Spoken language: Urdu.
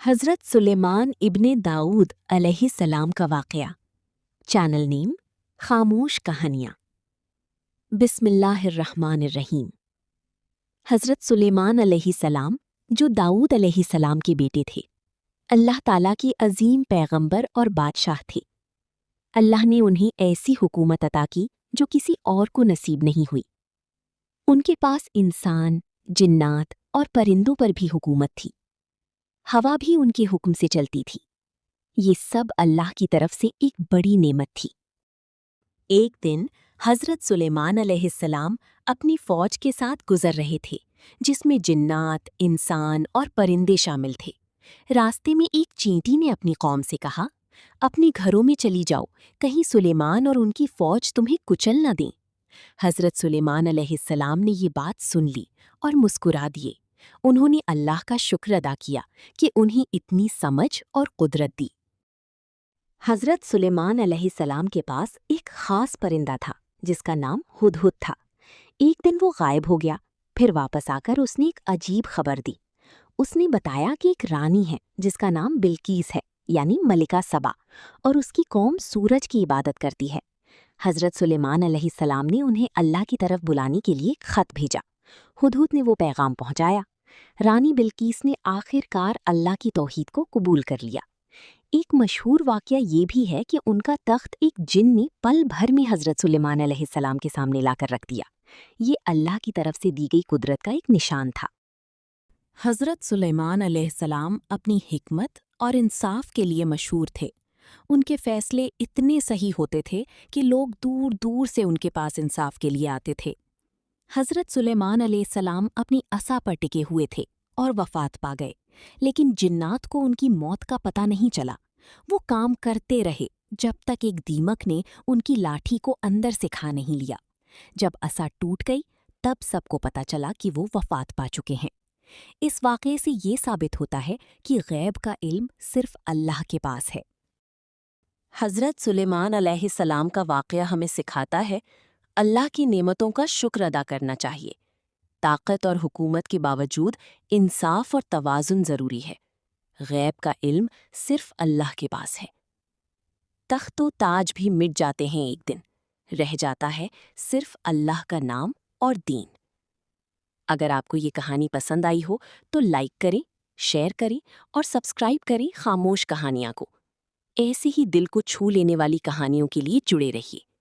حضرت سلیمان ابن داؤد علیہ السلام کا واقعہ۔ چینل نیم خاموش کہانیاں۔ بسم اللہ الرحمن الرحیم۔ حضرت سلیمان علیہ السلام جو داؤد علیہ السلام کے بیٹے تھے، اللہ تعالیٰ کی عظیم پیغمبر اور بادشاہ تھے۔ اللہ نے انہیں ایسی حکومت عطا کی جو کسی اور کو نصیب نہیں ہوئی۔ ان کے پاس انسان، جنات اور پرندوں پر بھی حکومت تھی۔ ہوا بھی ان کے حکم سے چلتی تھی۔ یہ سب اللہ کی طرف سے ایک بڑی نعمت تھی۔ ایک دن حضرت سلیمان علیہ السلام اپنی فوج کے ساتھ گزر رہے تھے، جس میں جنات، انسان اور پرندے شامل تھے۔ راستے میں ایک چینٹی نے اپنی قوم سے کہا، اپنے گھروں میں چلی جاؤ، کہیں سلیمان اور ان کی فوج تمہیں کچل نہ دیں۔ حضرت سلیمان علیہ السلام نے یہ بات سن لی اور مسکرا دیے۔ انہوں نے اللہ کا شکر ادا کیا کہ انہیں اتنی سمجھ اور قدرت دی۔ حضرت سلیمان علیہ السلام کے پاس ایک خاص پرندہ تھا جس کا نام ہدہد تھا۔ ایک دن وہ غائب ہو گیا، پھر واپس آ کر اس نے ایک عجیب خبر دی۔ اس نے بتایا کہ ایک رانی ہے جس کا نام بلقیس ہے، یعنی ملکہ سبا، اور اس کی قوم سورج کی عبادت کرتی ہے۔ حضرت سلیمان علیہ السلام نے انہیں اللہ کی طرف بلانے کے لیے ایک خط بھیجا۔ ہدہد نے وہ پیغام پہنچایا۔ رانی بلقیس نے آخر کار اللہ کی توحید کو قبول کر لیا۔ ایک مشہور واقعہ یہ بھی ہے کہ ان کا تخت ایک جن نے پل بھر میں حضرت سلیمان علیہ السلام کے سامنے لا کر رکھ دیا۔ یہ اللہ کی طرف سے دی گئی قدرت کا ایک نشان تھا۔ حضرت سلیمان علیہ السلام اپنی حکمت اور انصاف کے لیے مشہور تھے۔ ان کے فیصلے اتنے صحیح ہوتے تھے کہ لوگ دور دور سے ان کے پاس انصاف کے لیے آتے تھے۔ حضرت سلیمان علیہ السلام اپنی عصا پر ٹکے ہوئے تھے اور وفات پا گئے، لیکن جنات کو ان کی موت کا پتہ نہیں چلا۔ وہ کام کرتے رہے جب تک ایک دیمک نے ان کی لاٹھی کو اندر سے کھا نہیں لیا۔ جب عصا ٹوٹ گئی تب سب کو پتہ چلا کہ وہ وفات پا چکے ہیں۔ اس واقعے سے یہ ثابت ہوتا ہے کہ غیب کا علم صرف اللہ کے پاس ہے۔ حضرت سلیمان علیہ السلام کا واقعہ ہمیں سکھاتا ہے اللہ کی نعمتوں کا شکر ادا کرنا چاہیے۔ طاقت اور حکومت کے باوجود انصاف اور توازن ضروری ہے۔ غیب کا علم صرف اللہ کے پاس ہے۔ تخت و تاج بھی مٹ جاتے ہیں ایک دن، رہ جاتا ہے صرف اللہ کا نام اور دین۔ اگر آپ کو یہ کہانی پسند آئی ہو تو لائک کریں، شیئر کریں اور سبسکرائب کریں خاموش کہانیاں کو۔ ایسی ہی دل کو چھو لینے والی کہانیوں کے لیے جڑے رہیے۔